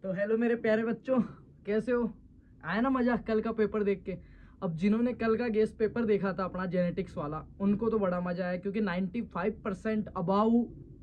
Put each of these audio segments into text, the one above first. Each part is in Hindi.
तो हेलो मेरे प्यारे बच्चों, कैसे हो? आया ना मजा कल का पेपर देख के? अब जिन्होंने कल का गेस्ट पेपर देखा था अपना जेनेटिक्स वाला, उनको तो बड़ा मजा आया क्योंकि 95% अबाउ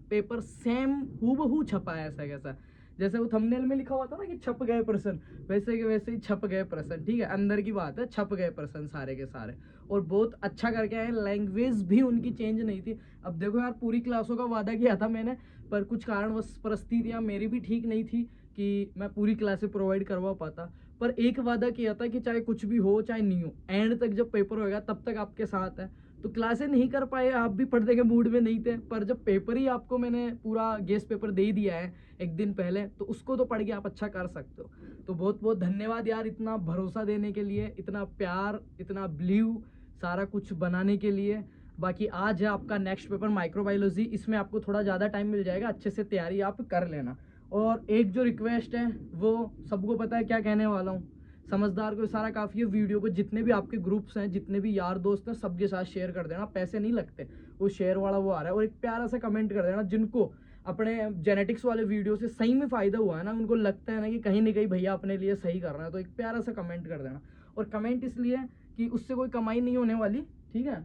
पेपर सेम हूबहू छपा है। ऐसा कैसा, जैसे वो थंबनेल में लिखा हुआ था ना कि छप गए प्रश्न, वैसे के वैसे ही छप गए प्रश्न। ठीक है, अंदर की बात है, छप गए प्रश्न सारे के सारे, और बहुत अच्छा करके आए। लैंग्वेज भी उनकी चेंज नहीं थी। अब देखो यार, पूरी क्लासों का वादा किया था मैंने, पर कुछ कारणवश परिस्थितियां मेरी भी ठीक नहीं थी कि मैं पूरी क्लासेस प्रोवाइड करवा पाता। पर एक वादा किया था कि चाहे कुछ भी हो चाहे नहीं हो, एंड तक जब पेपर होएगा तब तक आपके साथ है। तो क्लासेस नहीं कर पाए, आप भी पढ़ने के मूड में नहीं थे, पर जब पेपर ही आपको मैंने पूरा गेस्ट पेपर दे ही दिया है एक दिन पहले, तो उसको तो पढ़ के आप अच्छा कर सकते हो। तो बहुत बहुत धन्यवाद यार, इतना भरोसा देने के लिए, इतना प्यार, इतना बिलीव, सारा कुछ बनाने के लिए। बाकी आज है आपका नेक्स्ट पेपर माइक्रोबायोलॉजी, इसमें आपको थोड़ा ज़्यादा टाइम मिल जाएगा, अच्छे से तैयारी आप कर लेना। और एक जो रिक्वेस्ट है वो सबको पता है क्या कहने वाला हूँ, समझदार को सारा काफ़ी है। वीडियो को जितने भी आपके ग्रुप्स हैं, जितने भी यार दोस्त हैं, सबके साथ शेयर कर देना, पैसे नहीं लगते, वो शेयर वाला वो आ रहा है। और एक प्यारा सा कमेंट कर देना, जिनको अपने जेनेटिक्स वाले वीडियो से सही में फ़ायदा हुआ है ना, उनको लगता है ना कि कहीं ना कहीं भैया अपने लिए सही कर रहा है, तो एक प्यारा सा कमेंट कर देना। और कमेंट इसलिए कि उससे कोई कमाई नहीं होने वाली, ठीक है,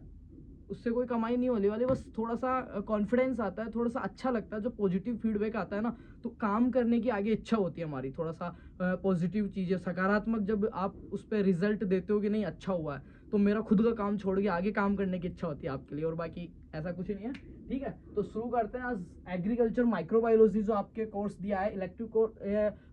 उससे कोई कमाई नहीं होने वाली, बस थोड़ा सा कॉन्फिडेंस आता है, थोड़ा सा अच्छा लगता है, जो पॉजिटिव फीडबैक आता है ना, तो काम करने की आगे इच्छा होती है हमारी। थोड़ा सा पॉजिटिव चीज़ें, सकारात्मक, जब आप उस पर रिजल्ट देते हो कि नहीं अच्छा हुआ है, तो मेरा खुद का काम छोड़ के आगे काम करने की इच्छा होती है आपके लिए। और बाकी ऐसा कुछ नहीं है, ठीक है। तो शुरू करते हैं। आज एग्रीकल्चर माइक्रोबायोलॉजी जो आपके कोर्स दिया है, इलेक्टिव कोर्स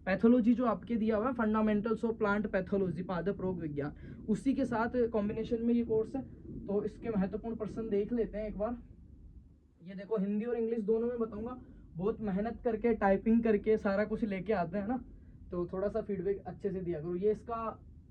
पैथोलॉजी जो आपके दिया हुआ है, फंडामेंटल्स ऑफ प्लांट पैथोलॉजी, पादप रोग विज्ञान, उसी के साथ कॉम्बिनेशन में ये कोर्स है। तो इसके महत्वपूर्ण प्रश्न देख लेते हैं एक बार। ये देखो, हिंदी और इंग्लिश दोनों में बताऊंगा, बहुत मेहनत करके टाइपिंग करके सारा कुछ लेके आते हैं ना, तो थोड़ा सा फीडबैक अच्छे से दिया करो। ये इसका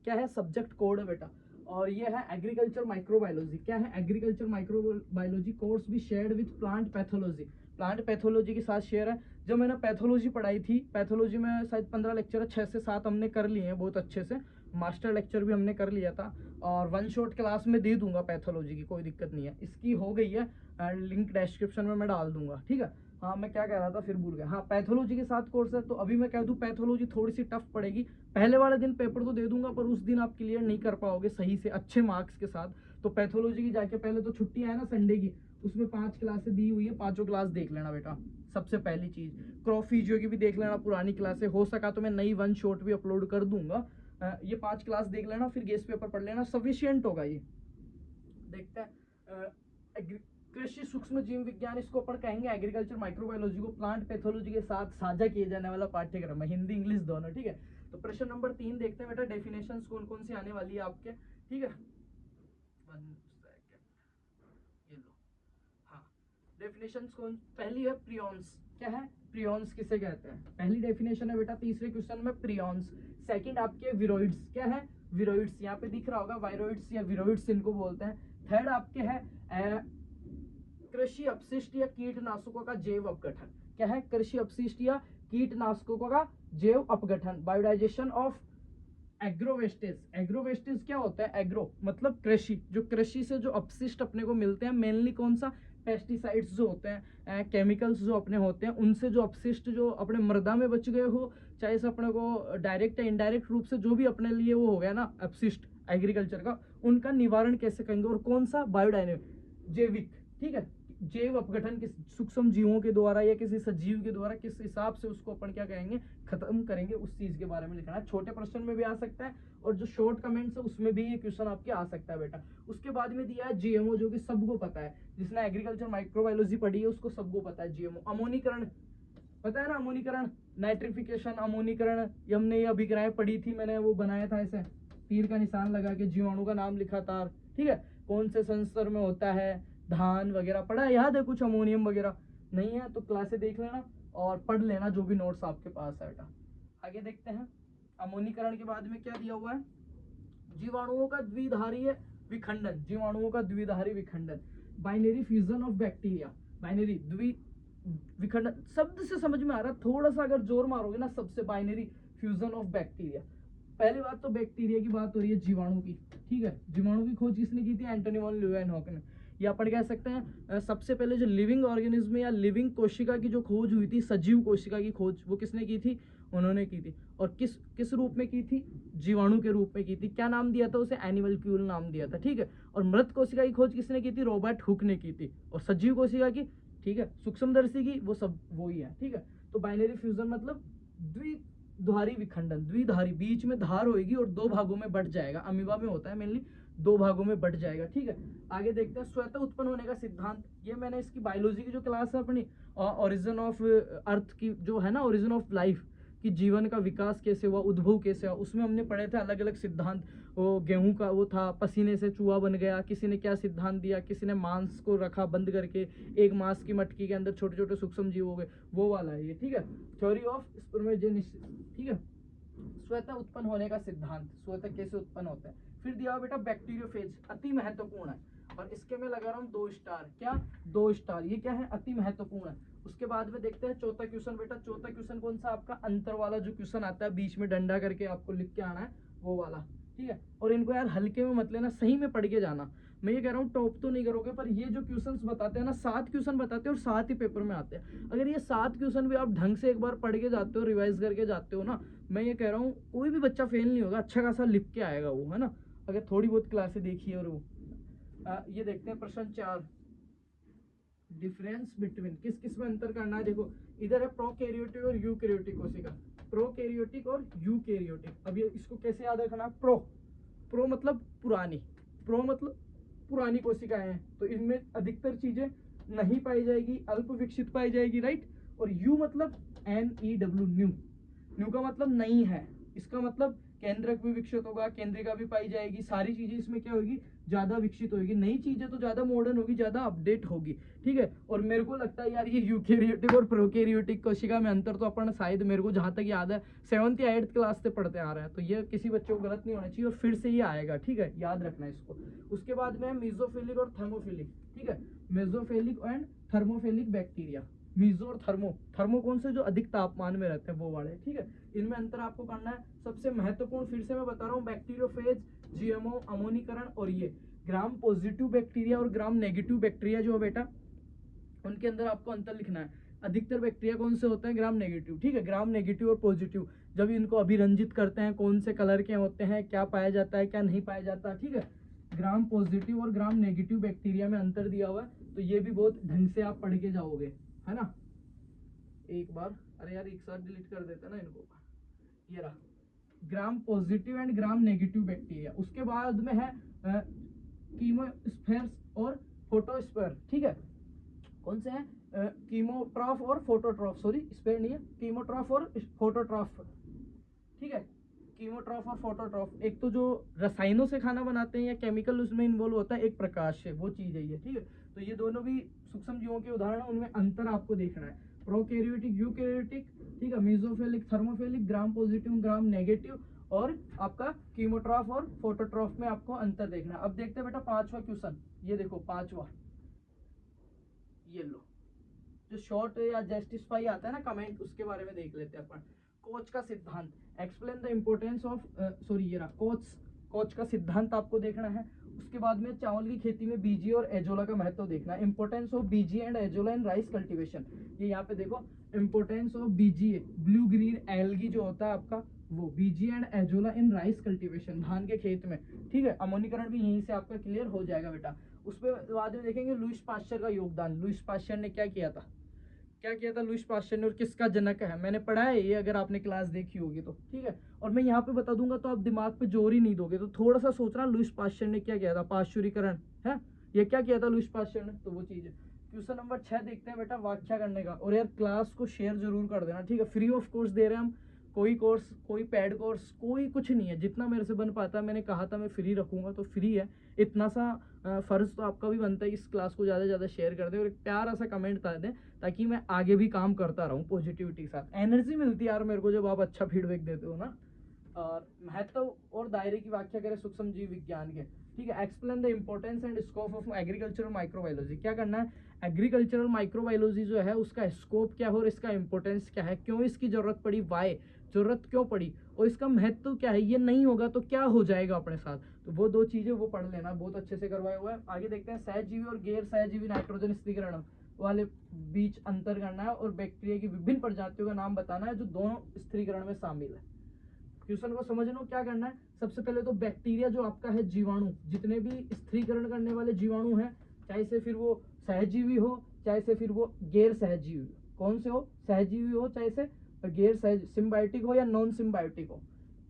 क्या है, सब्जेक्ट कोड है बेटा, और ये है एग्रीकल्चर माइक्रोबायोलॉजी। क्या है, एग्रीकल्चर माइक्रोबायोलॉजी कोर्स भी shared with plant pathology, plant pathology के साथ शेयर है। जब मैंने पैथोलॉजी पढ़ाई थी, पैथोलॉजी में शायद 15 लेक्चर 6 से 7 हमने कर लिए हैं बहुत अच्छे से, मास्टर लेक्चर भी हमने कर लिया था, और वन शॉट क्लास में दे दूंगा पैथोलॉजी की, कोई दिक्कत नहीं है। इसकी हो गई है, लिंक डिस्क्रिप्शन में मैं डाल दूंगा, ठीक है। हाँ, मैं क्या कह रहा था, फिर भूल गया। हाँ, पैथोलॉजी के साथ कोर्स है, तो अभी मैं कह दूं पैथोलॉजी थोड़ी सी टफ पड़ेगी। पहले वाले दिन पेपर तो दे दूंगा, पर उस दिन आप क्लियर नहीं कर पाओगे सही से अच्छे मार्क्स के साथ। तो पैथोलॉजी की जाके पहले तो छुट्टी है ना संडे की, उसमें 5 क्लासें दी हुई है, 5 क्लास देख लेना बेटा। सबसे पहली चीज क्रॉप फिजियो की भी देख लेना, पुरानी क्लासें, हो सका तो मैं नई वन शॉट भी अपलोड कर दूंगा। ये 5 क्लास देख लेना, फिर गेस्ट पेपर पढ़ लेना, सफिशियंट होगा ये। देखते हैं, कृषि सूक्ष्म जीव विज्ञान, इसको अपन कहेंगे एग्रीकल्चर माइक्रोबायोलॉजी को प्लांट पैथोलॉजी के साथ साझा किए जाने वाला पाठ्यक्रम है, हिंदी इंग्लिश दोनों, ठीक है। तो प्रश्न नंबर 3 देखते हैं बेटा, डेफिनेशंस कौन कौन सी आने वाली है आपके, ठीक है। ये लो, हाँ, डेफिनेशंस कौन, पहली है प्रियॉन्स। क्या है प्रियॉन्स, किसे कहते हैं, पहली डेफिनेशन है बेटा तीसरे क्वेश्चन में, प्रियॉन्स। सेकंड आपके विरोइड्स। क्या है विरोइड्स, यहाँ पे दिख रहा होगा, वायरोइड्स या विरोइड्स इनको बोलते हैं। थर्ड आपके है कृषि अपशिष्ट या कीटनाशकों का जैव अपघटन। क्या है, कृषि अपशिष्ट या कीटनाशकों का जैव अपघटन, बायोडाइजेशन ऑफ एग्रोवेस्टेज। एग्रोवेस्टेज क्या होता है, एग्रो मतलब कृषि, जो कृषि से जो अपशिष्ट अपने को मिलते हैं, मेनली कौन सा, पेस्टिसाइड्स जो होते हैं, केमिकल्स जो अपने होते हैं, उनसे जो अपशिष्ट जो अपने मृदा में बच गए हो, चाहे से अपने को डायरेक्ट या इनडायरेक्ट रूप से जो भी अपने लिए वो हो गया ना अपशिष्ट एग्रीकल्चर का, उनका निवारण कैसे करेंगे, और कौन सा, बायोडायनेमिक, जैविक, ठीक है, जैव अपघटन किस सूक्ष्म जीवों के द्वारा या किसी सजीव के द्वारा किस हिसाब से उसको अपन क्या कहेंगे, खत्म करेंगे, उस चीज के बारे में लिखना है। छोटे प्रश्न में भी आ सकता है, और जो शॉर्ट कमेंट्स है उसमें भी ये क्वेश्चन आपके आ सकता है बेटा। उसके बाद में दिया है जीएमओ, जो कि सबको पता है, जिसने एग्रीकल्चर माइक्रोबायोलॉजी पढ़ी है उसको सबको पता है जीएमओ। अमोनीकरण पता है ना, अमोनीकरण, नाइट्रिफिकेशन, अमोनीकरण, हमने ये अभिक्रियाएं पढ़ी थी, मैंने वो बनाया था ऐसे तीर का निशान लगा के, जीवाणु का नाम लिखा था, ठीक है, कौन से संस्तर में होता है, धान वगैरह पढ़ा है, याद है कुछ, अमोनियम वगैरह नहीं है तो क्लासे देख लेना और पढ़ लेना जो भी नोट्स आपके पास है बेटा। आगे देखते हैं, अमोनीकरण के बाद में क्या दिया हुआ है, जीवाणुओं का द्विधारीय विखंडन, जीवाणुओं का द्विधारी विखंडन, binary fusion of bacteria, binary द्वि विखंडन शब्द से समझ में आ रहा है, थोड़ा सा अगर जोर मारोगे ना, सबसे बाइनरी फ्यूजन ऑफ बैक्टीरिया। पहली बात तो बैक्टीरिया की बात हो रही है, जीवाणु की, ठीक है, जीवाणु की खोज किसने की थी, एंटनी वॉन ल्यूवेनहॉक ने। या अपन कह सकते हैं सबसे पहले जो लिविंग ऑर्गेनिज्म या लिविंग कोशिका की जो खोज हुई थी, सजीव कोशिका की खोज, वो किसने की थी, उन्होंने की थी। और किस किस रूप में की थी? जीवाणु के रूप में की थी। क्या नाम दिया था उसे? एनिमलक्यूल नाम दिया था, ठीक है। और मृत कोशिका की खोज किसने की थी? रॉबर्ट हुक ने की थी। और सजीव कोशिका की, ठीक है, सूक्ष्मदर्शी की, वो सब वही है, ठीक है। तो बाइनरी फ्यूजन मतलब द्विधारी विखंडन, द्विधारी, बीच में धार होगी और दो भागों में बट जाएगा। अमीबा में होता है मेनली, दो भागों में बट जाएगा, ठीक है। आगे देखते हैं स्वतः उत्पन्न होने का सिद्धांत। ये मैंने इसकी बायोलॉजी की जो क्लास है अपनी ओरिजिन ऑफ अर्थ की जो है ना, ओरिजिन ऑफ लाइफ, कि जीवन का विकास कैसे हुआ, उद्भव कैसे हुआ, उसमें हमने पढ़े थे अलग अलग सिद्धांत। वो गेहूं का वो था, पसीने से चूहा बन गया, किसी ने क्या सिद्धांत दिया, किसी ने मांस को रखा बंद करके, एक मांस की मटकी के अंदर छोटे छोटे सूक्ष्म जीव हो गए, वो वाला है ये, ठीक है। थ्योरी ऑफ स्पर्मेजेनेसिस, ठीक है। स्वतः उत्पन्न होने का सिद्धांत, स्वतः कैसे उत्पन्न होता है। फिर दिया हुआ बेटा बैक्टीरियोफेज, अति महत्वपूर्ण है, और इसके में लगा रहा हूँ 2 स्टार। क्या? 2 स्टार। ये क्या है? अति महत्वपूर्ण है। उसके बाद में देखते हैं चौथा क्वेश्चन बेटा। चौथा क्वेश्चन कौन सा? आपका अंतर वाला जो क्वेश्चन आता है, बीच में डंडा करके आपको लिख के आना है, वो वाला, ठीक है। और इनको यार हल्के में मत लेना, सही में पढ़ के जाना। मैं ये कह रहा हूँ टॉप तो नहीं करोगे, पर ये जो क्वेश्चंस बताते हैं ना, 7 क्वेश्चन बताते हैं और 7 ही पेपर में आते हैं। अगर ये 7 क्वेश्चन भी आप ढंग से एक बार पढ़ के जाते हो, रिवाइज करके जाते हो ना, मैं ये कह रहा हूँ कोई भी बच्चा फेल नहीं होगा, अच्छा खासा लिख के आएगा वो, है ना, अगर थोड़ी बहुत क्लासें देखी और वो। ये देखते हैं प्रश्न 4, डिफरेंस बिटवीन, किस किस में अंतर करना है। देखो इधर है प्रोकैरियोटिक और यूकैरियोटिक कोशिका, प्रोकैरियोटिक और यूकैरियोटिक। अब ये इसको कैसे याद रखना है? प्रो मतलब पुरानी, प्रो मतलब पुरानी कोशिकाएं हैं, तो इनमें अधिकतर चीजें नहीं पाई जाएगी, अल्प विकसित पाई जाएगी, राइट। और यू मतलब NEW, न्यू, न्यू का मतलब नहीं है, इसका मतलब केंद्रक भी विकसित होगा, केंद्रिका भी पाई जाएगी, सारी चीजें इसमें क्या होगी? ज्यादा विकसित होगी, नई चीजें तो ज्यादा मॉडर्न होगी, ज्यादा अपडेट होगी, ठीक है। और मेरे को लगता है यार ये यूकैरियोटिक और प्रोकैरियोटिक कोशिका में अंतर तो अपन शायद, मेरे को जहां तक याद है 7th या 8th क्लास से पढ़ते आ रहे हैं, तो ये किसी बच्चे को गलत नहीं होना चाहिए, और फिर से ये आएगा, ठीक है, याद रखना इसको। उसके बाद में मेसोफिलिक और थर्मोफिलिक, ठीक है, mesophilic and thermophilic bacteria. Meso और थर्मो कौन से? जो अधिक तापमान में रहते हैं वो वाले, ठीक है। इनमें अंतर आपको करना है। सबसे महत्वपूर्ण फिर से मैं बता रहा हूँ, बैक्टीरियोफेज, GMO, अमोनीकरण, और ये ग्राम पॉजिटिव बैक्टीरिया और ग्राम नेगेटिव बैक्टीरिया जो है बेटा, उनके अंदर आपको अंतर लिखना है। अधिकतर बैक्टीरिया कौन से होते हैं? ग्राम नेगेटिव, ठीक है। ग्राम नेगेटिव और पॉजिटिव, जब इनको अभिरंजित करते हैं, कौन से कलर के होते हैं, क्या पाया जाता है, क्या नहीं पाया जाता, ठीक है। ग्राम पॉजिटिव और ग्राम नेगेटिव बैक्टीरिया में अंतर दिया हुआ है, तो ये भी बहुत ढंग से आप पढ़ के जाओगे, है ना। एक बार, अरे यार एक साथ डिलीट कर देते ना इनको, ये रहा gram positive and gram negative bacteria. उसके बाद में है कीमोस्फेयर और फोटोस्फेयर, ठीक है। कौन से हैं? कीमोट्रॉफ और फोटोट्रॉफ, सॉरी स्पेयर नहीं है, कीमोट्रॉफ और फोटोट्रॉफ, ठीक है। कीमोट्रॉफ और फोटोट्रॉफ, एक तो जो रसायनों से खाना बनाते हैं या केमिकल उसमें इन्वॉल्व होता है, एक प्रकाश से, वो चीज है ये, ठीक है। तो ये दोनों भी सूक्ष्म जीवों के उदाहरण है, उनमें अंतर आपको देखना है। प्रोकैरियोटिक, यूकैरियोटिक, ठीक है, mesophilic, thermophilic, gram positive, gram negative, और आपका कीमोट्रॉफ और फोटोट्रॉफ में आपको अंतर देखना है। अब देखते हैं बेटा 5वां क्वेश्चन, ये देखो 5वां, ये लो, जो शॉर्ट या जस्टिफाई आता है ना कमेंट, उसके बारे में देख लेते हैं अपन। कोच का सिद्धांत, explain the importance of, sorry ये रहा कोच का सिद्धांत आपको देखना है। उसके बाद में चावल की खेती में बीजी और एजोला का महत्व देखना है। Importance of BG and azolla in rice cultivation, ये यहाँ पे देखो, importance of BG, blue green algae जो होता है आपका, वो BG and azolla in rice cultivation, धान के खेत में, ठीक है। अमोनीकरण भी यहीं से आपका क्लियर हो जाएगा बेटा। उस पर बाद में देखेंगे लुईस पाश्चर का योगदान। लुईस पाश्चर ने क्या किया था, लुईस पाश्चर ने, और किसका जनक है, मैंने पढ़ा है ये, अगर आपने क्लास देखी होगी तो, ठीक है। और मैं यहाँ पे बता दूंगा तो आप दिमाग पे जोर ही नहीं दोगे, तो थोड़ा सा सोचना लुईस पाश्चर ने क्या किया था। पाश्चुरीकरण है, ये क्या किया था लुईस पाश्चर ने, तो वो चीज है। क्वेश्चन नंबर 6 देखते हैं बेटा, व्याख्या करने का। और यार क्लास को शेयर जरूर कर देना, ठीक है। फ्री ऑफ कोर्स दे रहे हैं हम, कोई कोर्स, कोई पेड कोर्स, कोई कुछ नहीं है, जितना मेरे से बन पाता है, मैंने कहा था मैं फ्री रखूंगा तो फ्री है। इतना सा फर्ज तो आपका भी बनता है, इस क्लास को ज़्यादा से ज़्यादा शेयर कर दें और एक प्यारा सा कमेंट कर दें, ताकि मैं आगे भी काम करता रहूँ पॉजिटिविटी के साथ। एनर्जी मिलती है यार मेरे को जब आप अच्छा फीडबैक देते हो ना। और महत्व और दायरे की व्याख्या करें सूक्ष्म जीव विज्ञान के, ठीक है। Explain the importance and scope of agricultural microbiology, क्या करना है, एग्रीकल्चरल माइक्रोबायोलॉजी जो है उसका स्कोप क्या हो और इसका इंपॉर्टेंस क्या है, क्यों इसकी जरूरत पड़ी, वाई जरूरत क्यों पड़ी, और इसका महत्व क्या है, ये नहीं होगा तो क्या हो जाएगा अपने साथ, तो वो 2 चीजें वो पढ़ लेना, बहुत अच्छे से करवाया हुआ है। आगे देखते हैं सहजीवी और गैर सहजीवी नाइट्रोजन स्थिरीकरण। वाले बीच अंतर करना है और बैक्टीरिया की विभिन्न प्रजातियों का नाम बताना है जो दोनों स्त्रीकरण में शामिल है। क्वेश्चन को समझ लो क्या करना है। सबसे पहले तो बैक्टीरिया जो आपका है जीवाणु, जितने भी स्त्रीकरण करने वाले जीवाणु हैं, चाहे से फिर वो सहजीवी हो चाहे से फिर वो गैर सहजीवी हो, कौन से हो, सहजीवी हो चाहे से गैर सहज, सिम्बायोटिक हो या नॉन सिम्बायोटिक हो,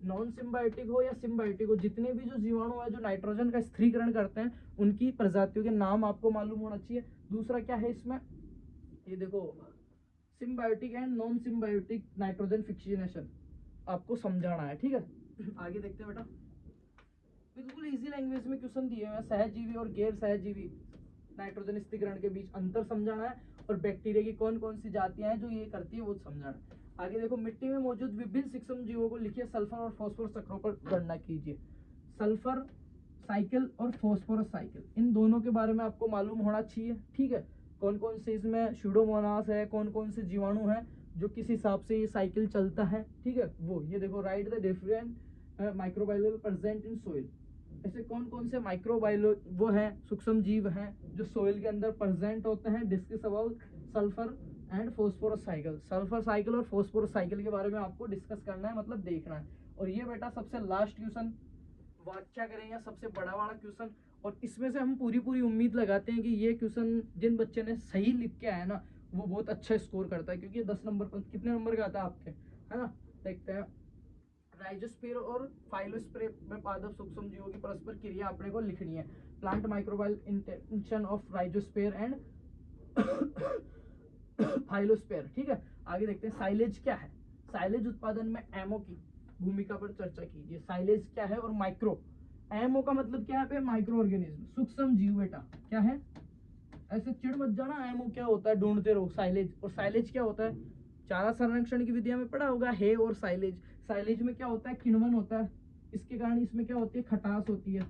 नॉन सिम्बायोटिक हो या सिम्बायोटिक हो, जितने भी जो जीवाणु है जो नाइट्रोजन का स्त्रीकरण करते हैं उनकी प्रजातियों के नाम आपको मालूम होना चाहिए। दूसरा क्या है इसमें, ये देखो symbiotic and non symbiotic nitrogen fixation आपको समझाना है, ठीक है। आगे देखते हैं बेटा, बिल्कुल इजी लैंग्वेज में क्वेश्चन दिए हुए हैं। सहजीवी और गैर सहजीवी नाइट्रोजन स्थिरीकरण के बीच अंतर समझाना है और बैक्टीरिया की कौन कौन सी जातियां हैं जो ये करती है वो समझाना है। आगे देखो, मिट्टी में मौजूद विभिन्न सूक्ष्म जीवों को लिखिए, सल्फर और फास्फोरस चक्रों पर गणना कीजिए। सल्फर साइकिल और फास्फोरस साइकिल, इन दोनों के बारे में आपको मालूम होना चाहिए, ठीक है। कौन कौन से इसमें स्यूडोमोनास है, कौन कौन से जीवाणु हैं जो किस हिसाब से ये साइकिल चलता है, ठीक है। वो ये देखो, right the different microbiology present in soil, ऐसे कौन कौन से माइक्रोबायोलो वो हैं सूक्ष्म जीव हैं जो सोइल के अंदर प्रेजेंट होते हैं। Discuss about sulphur and phosphorus cycle, sulphur cycle और फास्फोरस साइकिल के बारे में आपको डिस्कस करना है, मतलब देखना है। और ये बेटा सबसे लास्ट क्वेश्चन व्याख्या करेंगे, सबसे बड़ा वाला क्वेश्चन, और इसमें से हम पूरी पूरी उम्मीद लगाते हैं कि ये क्वेश्चन जिन बच्चे ने सही लिख के आया ना वो बहुत अच्छा स्कोर करता है, क्योंकि 10 नंबर पर कितने नंबर का आता है आपके, है ना। देखते हैं, राइजोस्फीयर और फाइलोस्फीयर में पादप सूक्ष्म जीवों की परस्पर क्रिया अपने को लिखनी है। Plant microbial intention of rhizosphere and phyllosphere, ठीक है। आगे देखते हैं, साइलेज क्या है, साइलेज उत्पादन में एमओ की भूमिका पर चर्चा कीजिए। साइलेज क्या है और माइक्रो, एमओ का मतलब क्या है, माइक्रो ऑर्गेनिज्म, सूक्ष्म जीव बेटा क्या है, ऐसे चिड़ मत जाना। एमओ क्या होता है ढूंढते रहो, साइलेज। और साइलेज क्या होता है, चारा संरक्षण की विधिया में पढ़ा होगा, है और साइलेज। साइलेज में क्या होता है, किण्वन होता है, इसके कारण इसमें क्या होती है, खटास होती है,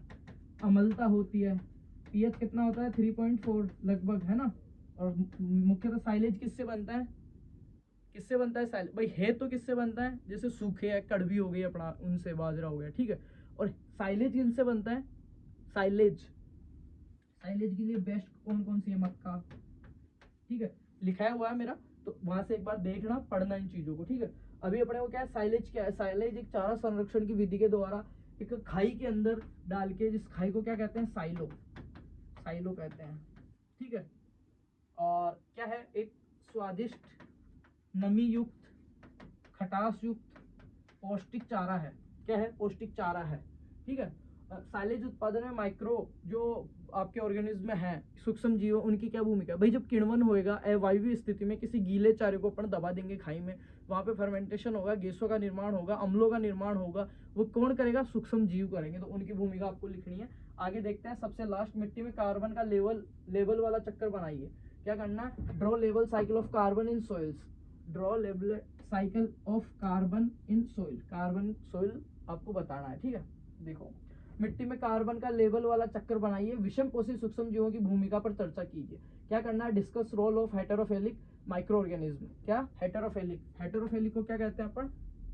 अम्लता होती है, पीएच कितना होता है 3.4 लगभग, है ना। और मुख्यतः साइलेज किससे बनता है, किससे बनता है साइलेज भाई, है तो किससे बनता है, जैसे सूखे है, कड़वी हो गई अपना, उनसे बाजरा हो गया, ठीक है। और साइलेज किनसे बनता है, साइलेज, साइलेज के लिए बेस्ट कौन कौन सी है, मक्का, ठीक है, लिखा हुआ है मेरा, तो वहां से एक बार देखना पढ़ना इन चीजों को, ठीक है। अभी अपने को क्या है, साइलेज क्या है, साइलेज एक चारा संरक्षण की विधि के द्वारा एक खाई के अंदर डाल के, जिस खाई को क्या कहते हैं, साइलो, साइलो कहते हैं, ठीक है। और क्या है, एक स्वादिष्ट नमी युक्त खटास युक्त पौष्टिक चारा है, क्या है, पौष्टिक चारा है, ठीक है। साइलेज उत्पादन में माइक्रो जो आपके ऑर्गेनिज्म में है सूक्ष्म जीव, उनकी क्या भूमिका है भाई। जब किण्वन होएगा अवायवीय स्थिति में किसी गीले चारे को अपन दबा देंगे खाई में, वहां पे फर्मेंटेशन होगा, गैसों का निर्माण होगा, अम्लों का निर्माण होगा, वो कौन करेगा, सूक्ष्म जीव करेंगे, तो उनकी भूमिका आपको लिखनी है। आगे देखते हैं, सबसे लास्ट, मिट्टी में कार्बन का लेवल वाला चक्कर बनाइए। क्या करना है, draw level cycle of carbon in soils, draw level cycle of carbon in soil, carbon soil आपको बताना है, ठीक है। देखो, मिट्टी में कार्बन का लेवल वाला चक्कर बनाइए, विषम पोषी सूक्ष्म जीवों की भूमिका पर चर्चा कीजिए। क्या करना है, discuss role of heterophilic micro organism, क्या हेटेरोफिलिक, हेटेरोफिलिक को क्या कहते हैं अपन,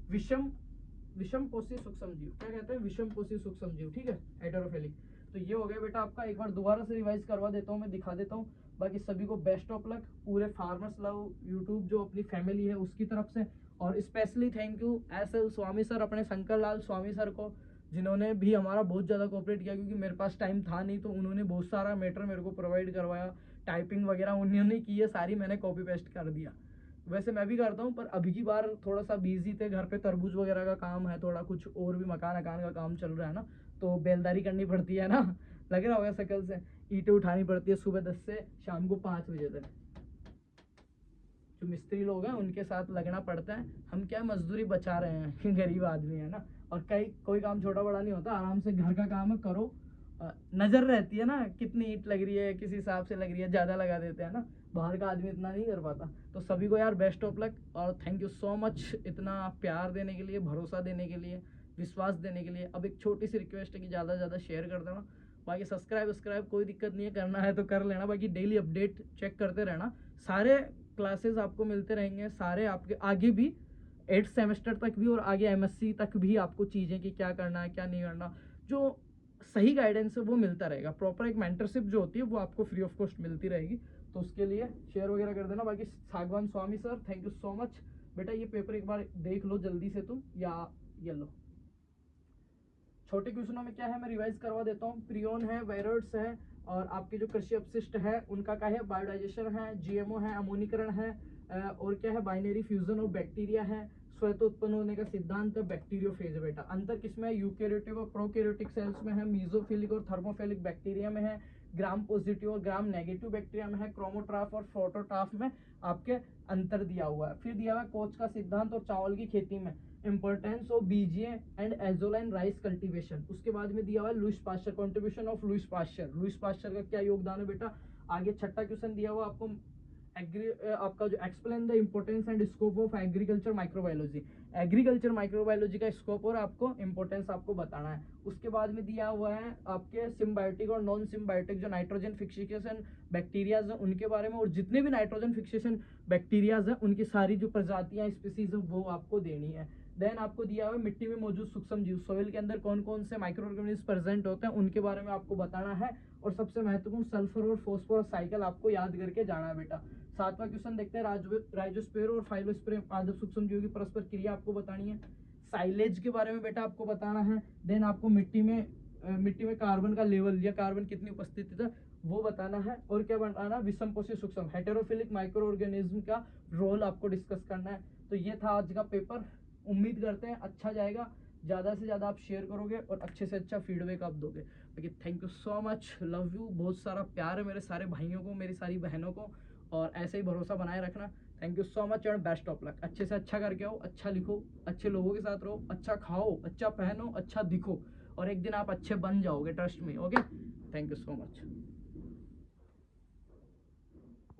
विषम पोषी सूक्ष्म जीव, क्या कहते हैं, विषम पोषी सूक्ष्म जीव, ठीक है, हेटेरोफिलिक। तो ये हो गया बेटा आपका, एक बार दोबारा से रिवाइज करवा देता हूँ, मैं दिखा देता हूँ। बाकी सभी को बेस्ट ऑफ लक, पूरे फार्मर्स लव यूट्यूब जो अपनी फैमिली है उसकी तरफ से, और स्पेशली थैंक यू एस स्वामी सर, अपने शंकर लाल स्वामी सर को, जिन्होंने भी हमारा बहुत ज़्यादा कोऑपरेट किया, क्योंकि मेरे पास टाइम था नहीं, तो उन्होंने बहुत सारा मैटर मेरे को प्रोवाइड करवाया, टाइपिंग वगैरह उन्होंने की है सारी, मैंने कॉपी पेस्ट कर दिया। वैसे मैं भी करता हूँ, पर अभी की बार थोड़ा सा बिजी थे, घर पे तरबूज वगैरह का काम है, थोड़ा कुछ और भी मकान अकान का काम चल रहा है ना, तो बेलदारी करनी पड़ती है ना, लग रहा होगा शक्ल से, ईंटें उठानी पड़ती है सुबह 10 से शाम को 5 बजे तक। जो मिस्त्री लोग हैं उनके साथ लगना पड़ता है, हम क्या मजदूरी बचा रहे हैं गरीब आदमी है ना। और कोई काम छोटा बड़ा नहीं होता, आराम से घर का काम है करो, नजर रहती है ना कितनी ईंट लग रही है, किस हिसाब से लग रही है, ज्यादा लगा देते हैं ना, बाहर का आदमी इतना नहीं कर पाता। तो सभी को यार बेस्ट ऑफ लक, और थैंक यू सो मच इतना प्यार देने के लिए, भरोसा देने के लिए, विश्वास देने के लिए। अब एक छोटी सी रिक्वेस्ट है कि ज़्यादा से ज़्यादा शेयर कर देना, बाकी सब्सक्राइब कोई दिक्कत नहीं है, करना है तो कर लेना, बाकी डेली अपडेट चेक करते रहना। सारे क्लासेस आपको मिलते रहेंगे, सारे आपके आगे भी 8th सेमेस्टर तक भी और आगे एमएससी तक भी आपको चीज़ें कि क्या करना है क्या नहीं करना, जो सही गाइडेंस है वो मिलता रहेगा। प्रॉपर एक मेंटरशिप जो होती है वो आपको फ्री ऑफ कॉस्ट मिलती रहेगी। तो उसके लिए शेयर वगैरह कर देना। बाकी Sagwan Swami sir, thank you so much बेटा। ये पेपर एक बार देख लो जल्दी से तुम, या ये लो। छोटे क्वेश्चनों में क्या है मैं रिवाइज करवा देता हूँ। प्रियोन है, वायरस है, और आपके जो कृषि अपशिष्ट है उनका क्या है, बायोडाइजेशन है, जीएमओ है, अमोनीकरण है, और क्या है, बाइनरी फ्यूजन ऑफ बैक्टीरिया है, स्वतः उत्पन्न होने का सिद्धांत, बैक्टीरियोफेज है बेटा। अंतर किसमें है, यूकैरियोटिक और प्रोकैरियोटिक सेल्स में है, मीजोफिलिक और थर्मोफिलिक बैक्टीरिया में है, ग्राम पॉजिटिव और ग्राम नेगेटिव बैक्टीरिया में है, क्रोमोट्राफ और फोटोट्राफ में आपके अंतर दिया हुआ है। फिर दिया हुआ है कोच का सिद्धांत और चावल की खेती में, importance of BGA and azolla in rice cultivation. उसके बाद में दिया हुआ है Louis Pasteur, contribution of Louis Pasteur, Louis Pasteur का क्या योगदान है बेटा। आगे छठा क्वेश्चन दिया हुआ आपको आपका जो explain the importance and scope of agriculture microbiology, agriculture microbiology का स्कोप और आपको इंपॉर्टेंस आपको बताना है। उसके बाद में दिया हुआ है आपके सिम्बायोटिक और नॉन सिम्बायोटिक जो नाइट्रोजन फिक्सेशन बैक्टीरियाज है उनके बारे में, और जितने भी नाइट्रोजन फिक्सेशन बैक्टीरियाज है उनकी सारी जो प्रजातियां स्पीसीज है वो आपको देनी है। देन आपको दिया हुआ है मिट्टी में मौजूद सूक्ष्म जीव, सोइल के अंदर कौन कौन से माइक्रो ऑर्गेनिज्म प्रेजेंट होते हैं उनके बारे में आपको बताना है। और सबसे महत्वपूर्ण सल्फर और फॉस्फोरस साइकिल आपको याद करके जाना है बेटा। सातवां क्वेश्चन देखते हैं, राइजोस्फीयर और फाइलोस्फीयर पादप सूक्ष्म जीवों की परस्पर क्रिया आपको बतानी है। साइलेज के बारे में बेटा आपको बताना है। देन आपको मिट्टी में कार्बन का लेवल या कार्बन कितनी उपस्थिति था वो बताना है। और क्या बताना, विषमपोषी सूक्ष्म हेटेरोफिलिक माइक्रो ऑर्गेनिज्म का रोल आपको डिस्कस करना है। तो ये था आज का पेपर, उम्मीद करते हैं अच्छा जाएगा। ज़्यादा से ज़्यादा आप शेयर करोगे और अच्छे से अच्छा फीडबैक आप दोगे। बाकी thank you so much, love you, बहुत सारा प्यार है मेरे सारे भाइयों को, मेरी सारी बहनों को, और ऐसे ही भरोसा बनाए रखना। Thank you so much and best of luck. अच्छे से अच्छा करके आओ, अच्छा लिखो, अच्छे लोगों के साथ रहो, अच्छा खाओ, अच्छा पहनो, अच्छा दिखो, और एक दिन आप अच्छे बन जाओगे, ट्रस्ट में। Okay, thank you so much.